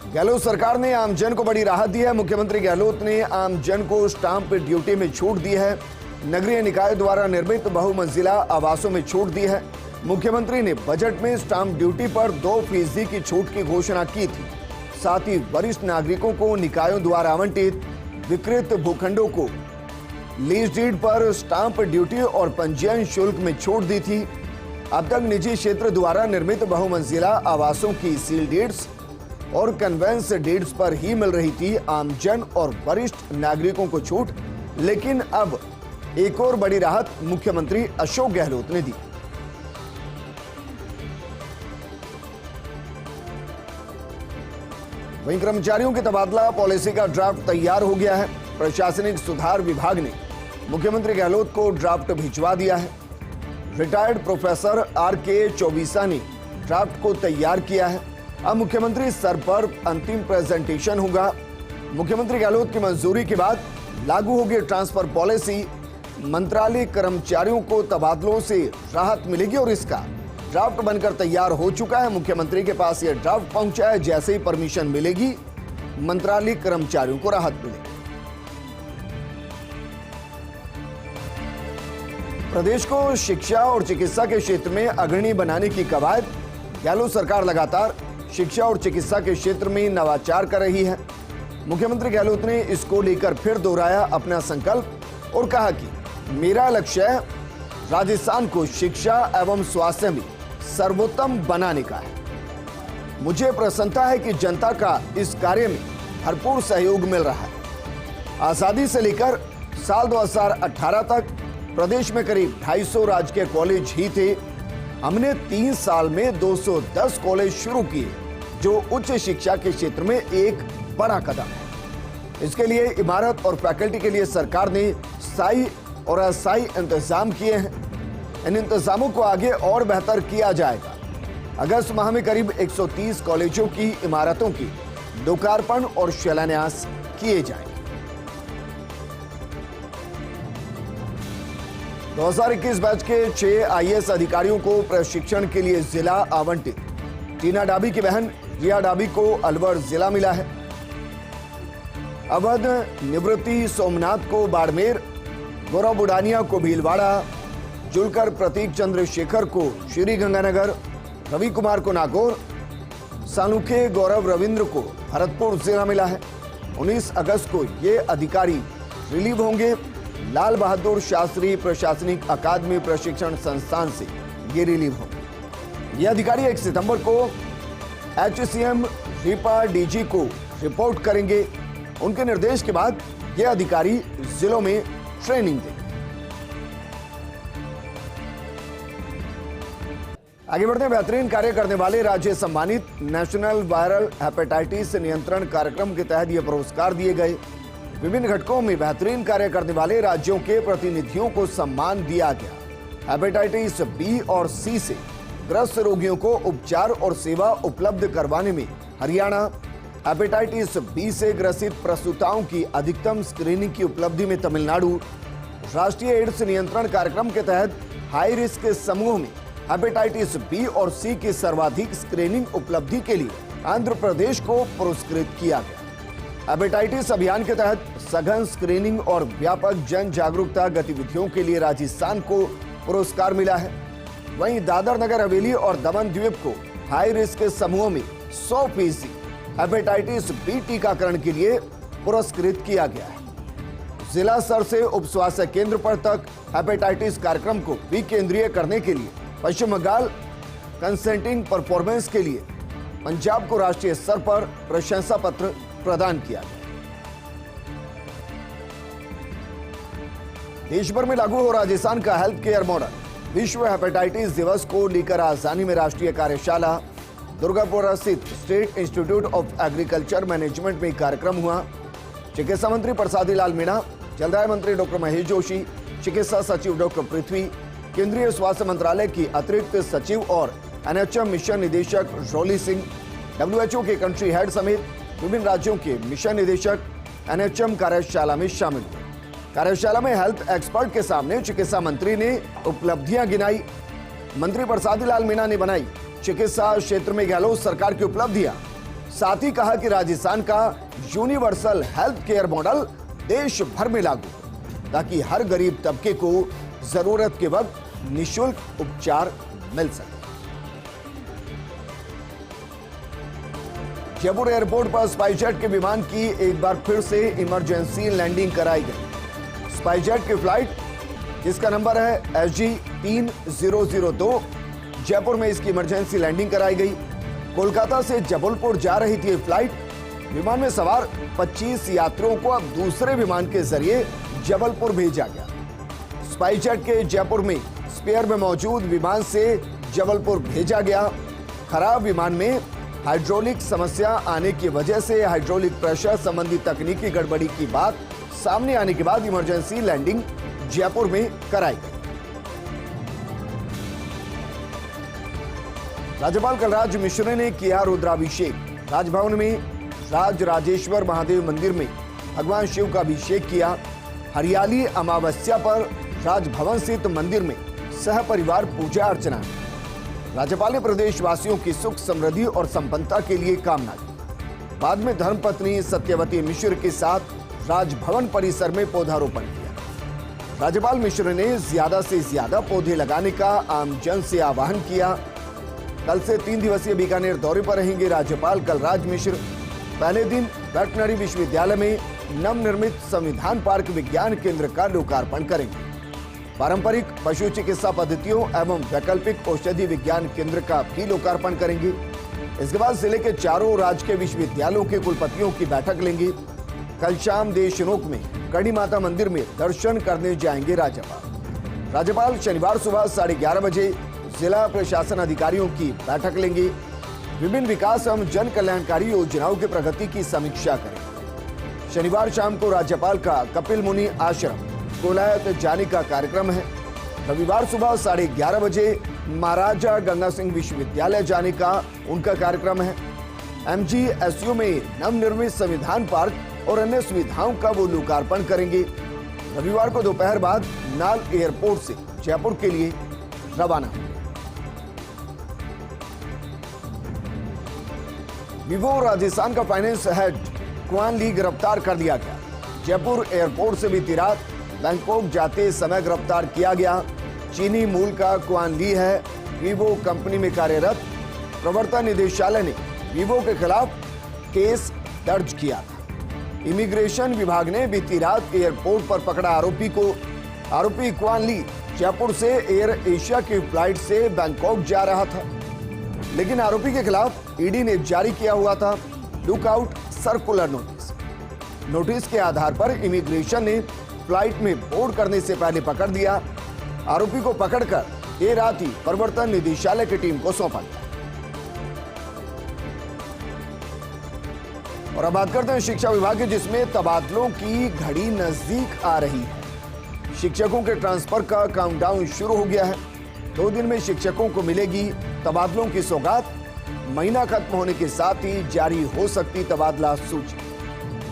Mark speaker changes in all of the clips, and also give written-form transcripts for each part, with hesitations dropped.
Speaker 1: गहलोत सरकार ने आमजन को बड़ी राहत दी है। मुख्यमंत्री गहलोत ने आमजन को स्टाम्प ड्यूटी में छूट दी है। नगरीय निकाय द्वारा निर्मित बहुमंजिला आवासों में छूट दी है। मुख्यमंत्री ने बजट में स्टाम्प ड्यूटी पर 2% की छूट की घोषणा की थी। साथ ही वरिष्ठ नागरिकों को निकायों द्वारा आवंटित विकृत भूखंडों को लीज डीड पर स्टाम्प ड्यूटी और पंजीयन शुल्क में छूट दी थी। अब तक निजी क्षेत्र द्वारा निर्मित बहुमंजिला आवासों की सील डीड्स और कन्वेंस डीड्स पर ही मिल रही थी आमजन और वरिष्ठ नागरिकों को छूट, लेकिन अब एक और बड़ी राहत मुख्यमंत्री अशोक गहलोत ने दी। वहीं कर्मचारियों के तबादला पॉलिसी का ड्राफ्ट तैयार हो गया है। प्रशासनिक सुधार विभाग ने मुख्यमंत्री गहलोत को ड्राफ्ट भिजवा दिया है। Retired professor R K. चौबीसा ने ड्राफ्ट को तैयार किया है। अब मुख्यमंत्री स्तर पर अंतिम प्रेजेंटेशन होगा। मुख्यमंत्री गहलोत की मंजूरी के बाद लागू होगी ट्रांसफर पॉलिसी। मंत्रालय कर्मचारियों को तबादलों से राहत मिलेगी और इसका ड्राफ्ट बनकर तैयार हो चुका है। मुख्यमंत्री के पास यह ड्राफ्ट पहुंचा है। जैसे ही परमिशन मिलेगी, मंत्रालय कर्मचारियों को राहत मिलेगी। प्रदेश को शिक्षा और चिकित्सा के क्षेत्र में अग्रणी बनाने की कवायद। गहलोत सरकार लगातार शिक्षा और चिकित्सा के क्षेत्र में नवाचार कर रही है। मुख्यमंत्री गहलोत ने इसको लेकर फिर दोहराया अपना संकल्प और कहा कि मेरा लक्ष्य राजस्थान को शिक्षा एवं स्वास्थ्य में सर्वोत्तम बनाने का है। मुझे प्रसन्नता है कि जनता का इस कार्य में भरपूर सहयोग मिल रहा है। आजादी से लेकर साल 2018 तक प्रदेश में करीब 250 राजकीय कॉलेज ही थे। हमने 3 साल में 210 कॉलेज शुरू किए, जो उच्च शिक्षा के क्षेत्र में एक बड़ा कदम है। इसके लिए इमारत और फैकल्टी के लिए सरकार ने स्थायी और अस्थायी इंतजाम किए हैं। इन इंतजामों को आगे और बेहतर किया जाएगा। अगस्त माह में करीब 130 कॉलेजों की इमारतों की लोकार्पण और शिलान्यास किए जाएंगे। 2021 बैच के 6 आईएएस अधिकारियों को प्रशिक्षण के लिए जिला आवंटित। टीना डाबी की बहन रिया डाबी को अलवर जिला मिला है। अवध निवृत्ति सोमनाथ को बाड़मेर, गौरव बुडानिया को भीलवाड़ा, जुलकर प्रतीक चंद्रशेखर को श्रीगंगानगर, रवि कुमार को नागौर, सानुखे गौरव रविंद्र को भरतपुर जिला मिला है। 19 अगस्त को ये अधिकारी रिलीव होंगे। लाल बहादुर शास्त्री प्रशासनिक अकादमी प्रशिक्षण संस्थान से ये रिलीव होंगे। ये अधिकारी 1 सितंबर को HCM रीपा डीजी को रिपोर्ट करेंगे। उनके निर्देश के बाद ये अधिकारी जिलों में ट्रेनिंग देंगे। आगे बढ़ते हैं। बेहतरीन कार्य करने वाले राज्य सम्मानित। नेशनल वायरल हेपेटाइटिस नियंत्रण कार्यक्रम के तहत ये पुरस्कार दिए गए। विभिन्न घटकों में बेहतरीन कार्य करने वाले राज्यों के प्रतिनिधियों को सम्मान दिया गया। हेपेटाइटिस बी और सी से ग्रस्त रोगियों को उपचार और सेवा उपलब्ध करवाने में हरियाणा, हेपेटाइटिस बी से ग्रसित प्रसूताओं की अधिकतम स्क्रीनिंग की उपलब्धि में तमिलनाडु, राष्ट्रीय एड्स नियंत्रण कार्यक्रम के तहत हाई रिस्क समूह में हेपेटाइटिस बी और सी की सर्वाधिक स्क्रीनिंग उपलब्धि के लिए आंध्र प्रदेश को पुरस्कृत किया गया। हेपेटाइटिस अभियान के तहत सघन स्क्रीनिंग और व्यापक जन जागरूकता गतिविधियों के लिए राजस्थान को पुरस्कार मिला है। वहीं दादर नगर हवेली और दमन द्वीप को हाई रिस्क समूहों में 100% हेपेटाइटिस बी टीकाकरण के लिए पुरस्कृत किया गया है। जिला स्तर से उप स्वास्थ्य केंद्र पर तक हेपेटाइटिस कार्यक्रम को विकेंद्रीय करने के लिए पश्चिम बंगाल कंसल्टिंग परफॉर्मेंस के लिए पंजाब को राष्ट्रीय स्तर पर प्रशंसा पत्र प्रदान किया गया। देश भर में लागू हो राजस्थान का हेल्थ केयर मॉडल। विश्व हेपेटाइटिस दिवस को लेकर राजधानी में राष्ट्रीय कार्यशाला। दुर्गापुर स्थित state institute of agriculture management में कार्यक्रम हुआ। चिकित्सा मंत्री प्रसादी लाल मीणा, जलदाय मंत्री डॉक्टर महेश जोशी, चिकित्सा सचिव डॉक्टर पृथ्वी, केंद्रीय स्वास्थ्य मंत्रालय की अतिरिक्त सचिव और NHM मिशन निदेशक रोली सिंह, WHO के कंट्री हेड समेत विभिन्न राज्यों के मिशन निदेशक NHM कार्यशाला में शामिल हुए। कार्यशाला में हेल्थ एक्सपर्ट के सामने चिकित्सा मंत्री ने उपलब्धियां गिनाई। मंत्री प्रसादी लाल मीणा ने बनाई चिकित्सा क्षेत्र में गहलोत सरकार की उपलब्धियां। साथ ही कहा कि राजस्थान का यूनिवर्सल हेल्थ केयर मॉडल देश भर में लागू हो, ताकि हर गरीब तबके को जरूरत के वक्त निःशुल्क उपचार मिल सके। जयपुर एयरपोर्ट पर स्पाइसजेट के विमान की एक बार फिर से इमरजेंसी लैंडिंग कराई गई। स्पाइसजेट की फ्लाइट जिसका नंबर है SG 3002, जयपुर में इसकी इमरजेंसी लैंडिंग कराई गई। कोलकाता से जबलपुर जा रही थी फ्लाइट। विमान में सवार 25 यात्रियों को अब दूसरे विमान के जरिए जबलपुर भेजा गया। स्पाइसजेट के जयपुर में स्पेयर में मौजूद विमान से जबलपुर भेजा गया। खराब विमान में हाइड्रोलिक समस्या आने की वजह से हाइड्रोलिक प्रेशर संबंधी तकनीकी गड़बड़ी की बात सामने आने के बाद इमरजेंसी लैंडिंग जयपुर में कराई गई। राज्यपाल कलराज मिश्र ने किया रुद्राभिषेक। राजभवन में राज राजेश्वर महादेव मंदिर में भगवान शिव का अभिषेक किया। हरियाली अमावस्या पर राजभवन स्थित मंदिर में सह परिवार पूजा अर्चना। राज्यपाल ने प्रदेशवासियों की सुख समृद्धि और संपन्नता के लिए कामना की। बाद में धर्मपत्नी सत्यवती मिश्र के साथ राजभवन परिसर में पौधारोपण किया। राज्यपाल मिश्र ने ज्यादा से ज्यादा पौधे लगाने का आमजन से आह्वान किया। कल से 3 दिवसीय बीकानेर दौरे पर रहेंगे राज्यपाल कलराज मिश्र। पहले दिन वेटनरी विश्वविद्यालय में नवनिर्मित संविधान पार्क विज्ञान केंद्र का लोकार्पण करेंगे। पारंपरिक पशु चिकित्सा पद्धतियों एवं वैकल्पिक औषधि विज्ञान केंद्र का भी लोकार्पण करेंगे। इसके बाद जिले के चारों राजकीय विश्वविद्यालयों के कुलपतियों की बैठक लेंगे। कल शाम देशनोक में कड़ी माता मंदिर में दर्शन करने जाएंगे राज्यपाल। राज्यपाल शनिवार सुबह 11:30 बजे जिला प्रशासन अधिकारियों की बैठक लेंगे। विभिन्न विकास एवं जन कल्याणकारी योजनाओं की प्रगति की समीक्षा करेंगे। शनिवार शाम को राज्यपाल का कपिल मुनि आश्रम कोलायत जाने का कार्यक्रम है। रविवार सुबह 11:30 बजे महाराजा गंगा सिंह विश्वविद्यालय जाने का उनका कार्यक्रम है। MGSU में नवनिर्मित संविधान पार्क और अन्य सुविधाओं का वो लोकार्पण करेंगे। रविवार को दोपहर बाद नाल एयरपोर्ट से जयपुर के लिए रवाना होंगे। विवो राजस्थान का फाइनेंस हेड क्वान ली गिरफ्तार कर लिया गया। जयपुर एयरपोर्ट से बीती रात बैंकॉक जाते समय गिरफ्तार किया गया। चीनी मूल का क्वान ली है। विवो कंपनी में कार्यरत। प्रवर्तन निदेशालय ने विवो के खिलाफ केस दर्ज किया था। इमिग्रेशन विभाग ने बीती रात एयरपोर्ट पर पकड़ा आरोपी क्वान ली जयपुर से एयर एशिया की फ्लाइट से बैंकॉक जा रहा था, लेकिन आरोपी के खिलाफ ईडी ने जारी किया हुआ था लुकआउट सर्कुलर नोटिस के आधार पर इमिग्रेशन ने फ्लाइट में बोर्ड करने से पहले पकड़ दिया। आरोपी को पकड़कर देर रात ही प्रवर्तन निदेशालय की टीम को सौंपा गया। और अब बात करते हैं शिक्षा विभाग की, जिसमें तबादलों की घड़ी नजदीक आ रही है। शिक्षकों के ट्रांसफर का काउंटडाउन शुरू हो गया है। 2 दिन में शिक्षकों को मिलेगी तबादलों की सौगात। महीना खत्म होने के साथ ही जारी हो सकती तबादला सूची।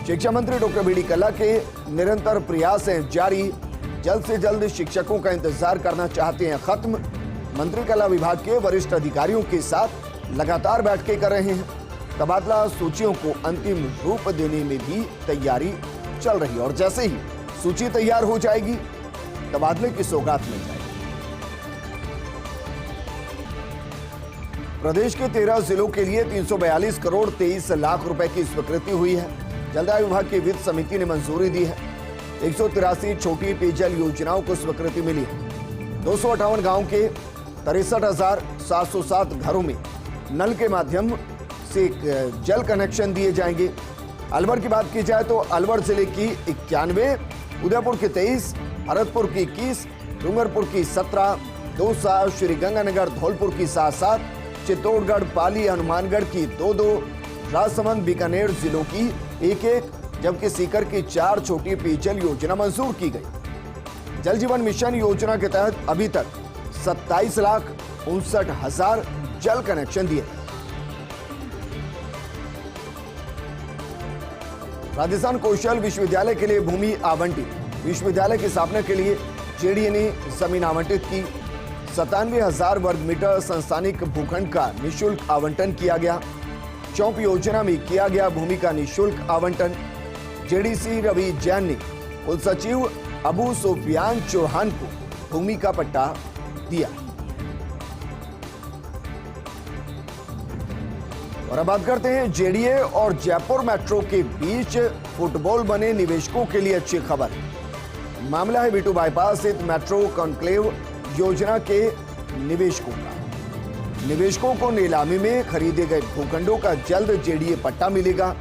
Speaker 1: शिक्षा मंत्री डॉक्टर बी डी कल्ला के निरंतर प्रयास हैं जारी। जल्द से जल्द शिक्षकों का इंतजार करना चाहते हैं खत्म। मंत्री कला विभाग के वरिष्ठ अधिकारियों के साथ लगातार बैठकें कर रहे हैं। तबादला सूचियों को अंतिम रूप देने में भी तैयारी चल रही है और जैसे ही सूची तैयार हो जाएगी तबादले की सौगात मिल जाएगी। प्रदेश के 13 जिलों के लिए 342 करोड़ 23 लाख रुपए की स्वीकृति हुई है। जलदाय विभाग की वित्त समिति ने मंजूरी दी है। 183 छोटी पेयजल योजनाओं को स्वीकृति मिली है। 258 गांव के 63,707 घरों में नल के माध्यम से जल कनेक्शन दिए जाएंगे। अलवर की बात की जाए तो अलवर जिले की 91, उदयपुर की 23, भरतपुर की 21, डूंगरपुर की 17, दौसा, श्रीगंगानगर, धौलपुर की 7-7, चित्तौड़गढ़, पाली, हनुमानगढ़ की 2-2, राजसमंद, बीकानेर जिलों की 1-1, जबकि सीकर की 4 छोटी पेयजल योजना मंजूर की गई। जल जीवन मिशन योजना के तहत अभी तक 27,59,000 जल कनेक्शन दिए। राजस्थान कौशल विश्वविद्यालय के लिए भूमि आवंटित। विश्वविद्यालय की स्थापना के लिए जेडीए ने जमीन आवंटित की। 97,000 वर्ग मीटर संस्थानिक भूखंड का निःशुल्क आवंटन किया गया। चौप योजना में किया गया भूमि का निःशुल्क आवंटन। जेडीसी रवि जैन ने कुल सचिव अबू सुफियान चौहान को भूमि का पट्टा दिया। और अब बात करते हैं जेडीए और जयपुर मेट्रो के बीच फुटबॉल बने निवेशकों के लिए अच्छी खबर। मामला है बीटू बाईपास स्थित मेट्रो कॉन्क्लेव योजना के निवेशकों को नीलामी में खरीदे गए भूखंडों का जल्द जेडीए पट्टा मिलेगा।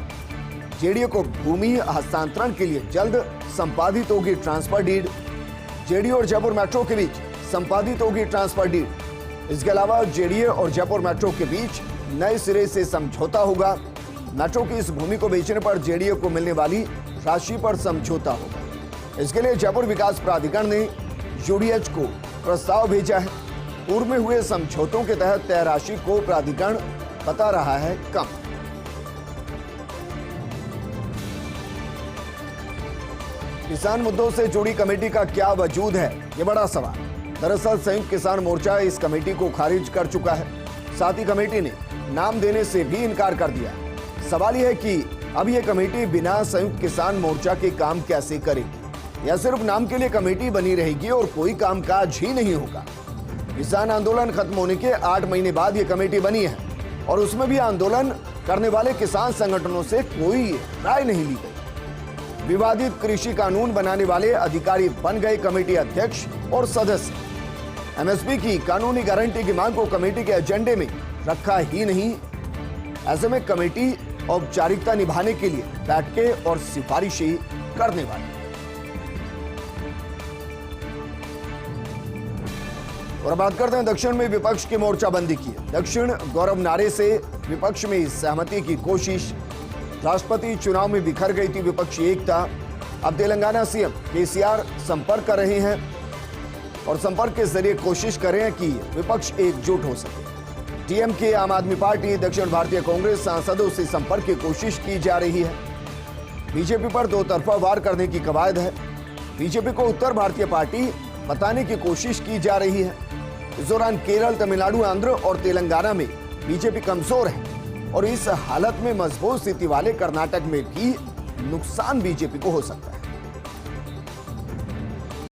Speaker 1: जेडीए को भूमि हस्तांतरण के लिए जल्द संपादित होगी ट्रांसफर डीड। जेडीए और जयपुर मेट्रो के बीच संपादित होगी ट्रांसफर डीड। इसके अलावा जेडीए और जयपुर मेट्रो के बीच नए सिरे से समझौता होगा। मेट्रो की इस भूमि को बेचने पर जेडीए को मिलने वाली राशि पर समझौता होगा। इसके लिए जयपुर विकास प्राधिकरण ने यूडीएच को प्रस्ताव भेजा है। पूर्व में हुए समझौतों के तहत तय राशि को प्राधिकरण बता रहा है कम। किसान मुद्दों से जुड़ी कमेटी का क्या वजूद है, ये बड़ा सवाल। दरअसल संयुक्त किसान मोर्चा इस कमेटी को खारिज कर चुका है। साथ ही कमेटी ने नाम देने से भी इनकार कर दिया। सवाल यह है कि अब यह कमेटी बिना संयुक्त किसान मोर्चा के काम कैसे करेगी, या सिर्फ नाम के लिए कमेटी बनी रहेगी और कोई कामकाज ही नहीं होगा। किसान आंदोलन खत्म होने के 8 महीने बाद यह कमेटी बनी है और उसमें भी आंदोलन करने वाले किसान संगठनों से कोई राय नहीं ली गई। विवादित कृषि कानून बनाने वाले अधिकारी बन गए कमेटी अध्यक्ष और सदस्य। एमएसपी की कानूनी गारंटी की मांग को कमेटी के एजेंडे में रखा ही नहीं। ऐसे में कमेटी औपचारिकता निभाने के लिए बैठकें और सिफारिशें करने वाली। और बात करते हैं दक्षिण में विपक्ष की मोर्चाबंदी की। दक्षिण गौरव नारे से विपक्ष में सहमति की कोशिश। राष्ट्रपति चुनाव में बिखर गई थी विपक्षी एकता। अब तेलंगाना सीएम केसीआर संपर्क कर रहे हैं और संपर्क के जरिए कोशिश कर रहे हैं कि विपक्ष एकजुट हो सके। डीएमके, आम आदमी पार्टी, दक्षिण भारतीय कांग्रेस सांसदों से संपर्क की कोशिश की जा रही है। बीजेपी पर दो तरफा वार करने की कवायद है। बीजेपी को उत्तर भारतीय पार्टी बताने की कोशिश की जा रही है। इस दौरान केरल, तमिलनाडु, आंध्र और तेलंगाना में बीजेपी कमजोर है और इस हालत में मजबूत स्थिति वाले कर्नाटक में भी नुकसान बीजेपी को हो सकता है।